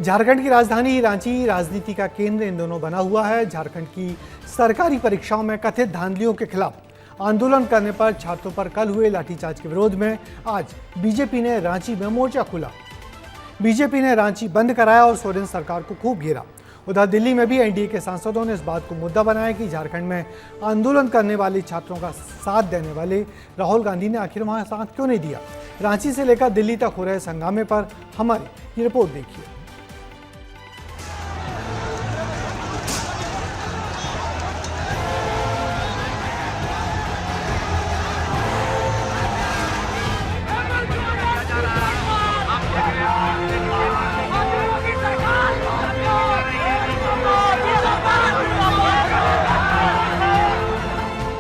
झारखंड की राजधानी रांची राजनीति का केंद्र इन दोनों बना हुआ है। झारखंड की सरकारी परीक्षाओं में कथित धांधलियों के खिलाफ आंदोलन करने पर छात्रों पर कल हुए लाठीचार्ज के विरोध में आज बीजेपी ने रांची में मोर्चा खोला। बीजेपी ने रांची बंद कराया और सोरेन सरकार को खूब घेरा। उधर दिल्ली में भी एनडीए के सांसदों ने इस बात को मुद्दा बनाया कि झारखंड में आंदोलन करने वाले छात्रों का साथ देने वाले राहुल गांधी ने आखिर वहां साथ क्यों नहीं दिया। रांची से लेकर दिल्ली तक हो रहे इस हंगामे पर हमारी ये रिपोर्ट देखिए।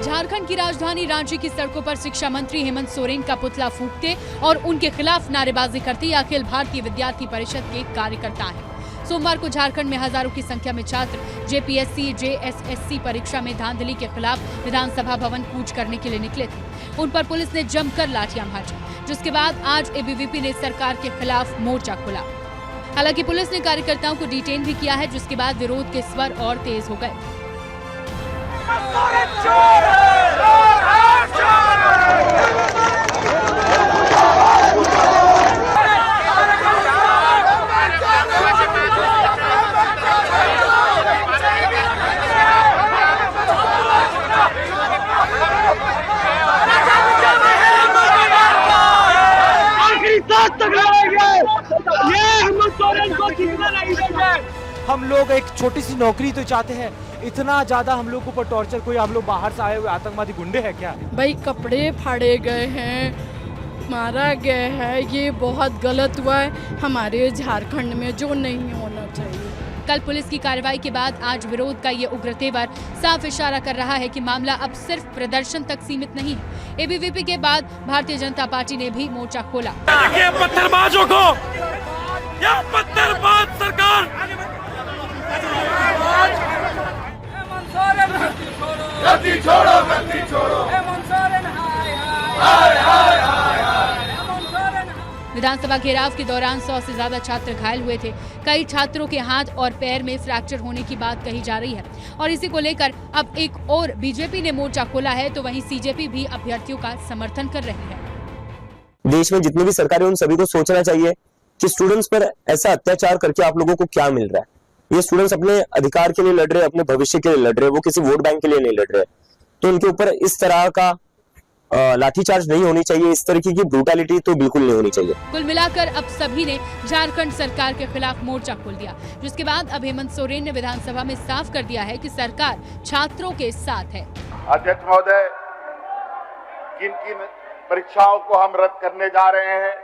झारखंड की राजधानी रांची की सड़कों पर शिक्षा मंत्री हेमंत सोरेन का पुतला फूंकते और उनके खिलाफ नारेबाजी करते अखिल भारतीय विद्यार्थी परिषद के कार्यकर्ता हैं। सोमवार को झारखंड में हजारों की संख्या में छात्र जेपीएससी जेएसएससी परीक्षा में धांधली के खिलाफ विधानसभा भवन कूच करने के लिए निकले थे। उन पर पुलिस ने जमकर लाठियां भांजी, जिसके बाद आज एबीवीपी ने सरकार के खिलाफ मोर्चा खोला। हालांकि पुलिस ने कार्यकर्ताओं को डिटेन भी किया है, जिसके बाद विरोध के स्वर और तेज हो गए। हम लोग एक छोटी सी नौकरी तो चाहते हैं, इतना ज्यादा हम लोग ऊपर टॉर्चर। कोई हम लोग बाहर से आए हुए आतंकवादी गुंडे हैं क्या? भाई कपड़े फाड़े गए हैं, मारा गया है, ये बहुत गलत हुआ है हमारे झारखंड में, जो नहीं होना चाहिए। कल पुलिस की कार्रवाई के बाद आज विरोध का ये उग्र तेवर साफ इशारा कर रहा है कि मामला अब सिर्फ प्रदर्शन तक सीमित नहीं है। एबीवीपी के बाद भारतीय जनता पार्टी ने भी मोर्चा खोला। पत्थरबाजों को, या पत्थरबाज सरकार, गद्दी छोड़ो, गद्दी छोड़ो। विधानसभा घेराव के दौरान 100 से ज्यादा छात्र घायल हुए थे। कई छात्रों के हाथ और पैर में फ्रैक्चर होने की बात कही जा रही है और इसी को लेकर अब एक और बीजेपी ने मोर्चा खोला है, तो वहीं सीजेपी भी अभ्यर्थियों का समर्थन कर रही है। देश में जितनी भी सरकारें, उन सभी को सोचना चाहिए कि स्टूडेंट्स पर ऐसा अत्याचार करके आप लोगों को क्या मिल रहा है। ये स्टूडेंट्स अपने अधिकार के लिए लड़ रहे हैं, अपने भविष्य के लिए लड़ रहे हैं, वो किसी वोट बैंक के लिए नहीं लड़ रहे। तो उनके ऊपर इस तरह का लाठीचार्ज नहीं होनी चाहिए, इस तरीके की ब्रूटैलिटी तो बिल्कुल नहीं होनी चाहिए। कुल मिलाकर अब सभी ने झारखंड सरकार के खिलाफ मोर्चा खोल दिया, जिसके बाद अब हेमंत सोरेन ने विधानसभा में साफ कर दिया है कि सरकार छात्रों के साथ है। अध्यक्ष महोदय, किन किन परीक्षाओं को हम रद्द करने जा रहे हैं,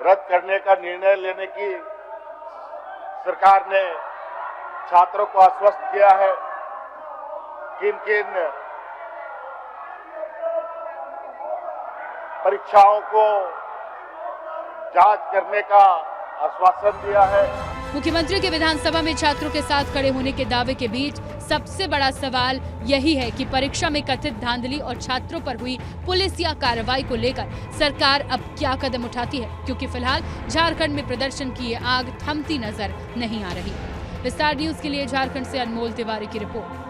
रद्द करने का निर्णय लेने की सरकार ने छात्रों को आश्वस्त किया है। किन किन परीक्षाओं को जांच करने का आश्वासन दिया है। मुख्यमंत्री के विधानसभा में छात्रों के साथ खड़े होने के दावे के बीच सबसे बड़ा सवाल यही है कि परीक्षा में कथित धांधली और छात्रों पर हुई पुलिस या कार्रवाई को लेकर सरकार अब क्या कदम उठाती है, क्योंकि फिलहाल झारखंड में प्रदर्शन की ये आग थमती नजर नहीं आ रही। विस्तार न्यूज के लिए झारखंड से अनमोल तिवारी की रिपोर्ट।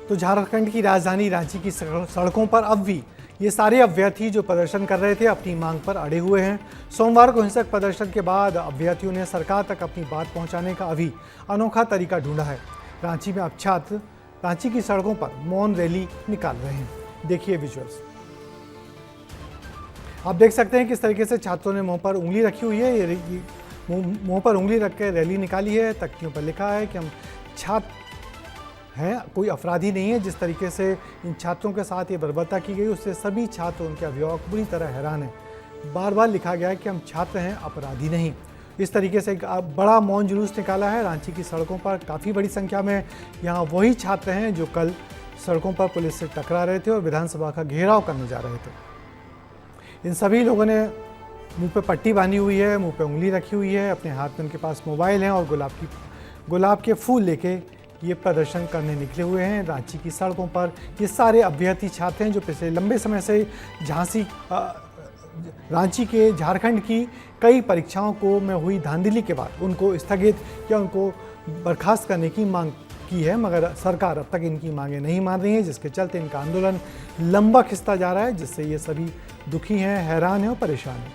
तो झारखंड की राजधानी रांची की सड़कों पर अब भी ये सारे अभ्यर्थी जो प्रदर्शन कर रहे थे अपनी मांग पर अड़े हुए हैं। सोमवार को हिंसक प्रदर्शन के बाद अभ्यर्थियों ने सरकार तक अपनी बात पहुंचाने का अभी अनोखा तरीका ढूंढा है। रांची में अब छात्र रांची की सड़कों पर मौन रैली निकाल रहे हैं। देखिए विजुअल्स। आप देख सकते हैं किस तरीके से छात्रों ने मुंह पर उंगली रखी हुई है। ये मुंह पर उंगली रख के रैली निकाली है। तख्तियों पर लिखा है कि हम छात्र हैं, कोई अपराधी नहीं है। जिस तरीके से इन छात्रों के साथ ये बर्बरता की गई, उससे सभी छात्र, उनके अभिभावक बुरी तरह हैरान हैं। बार बार लिखा गया है कि हम छात्र हैं, अपराधी नहीं। इस तरीके से एक बड़ा मौन जुलूस निकाला है रांची की सड़कों पर। काफ़ी बड़ी संख्या में यहाँ वही छात्र हैं जो कल सड़कों पर पुलिस से टकरा रहे थे और विधानसभा का घेराव करने जा रहे थे। इन सभी लोगों ने मुँह पर पट्टी बांधी हुई है, मुँह पर उंगली रखी हुई है, अपने हाथ में उनके पास मोबाइल हैं और गुलाब के फूल लेके ये प्रदर्शन करने निकले हुए हैं रांची की सड़कों पर। ये सारे अभ्यर्थी छात्र हैं जो पिछले लंबे समय से झांसी रांची के झारखंड की कई परीक्षाओं को में हुई धांधली के बाद उनको स्थगित या उनको बर्खास्त करने की मांग की है, मगर सरकार अब तक इनकी मांगें नहीं मान रही है, जिसके चलते इनका आंदोलन लंबा खिंचता जा रहा है, जिससे ये सभी दुखी हैं, हैरान हैं और परेशान हैं।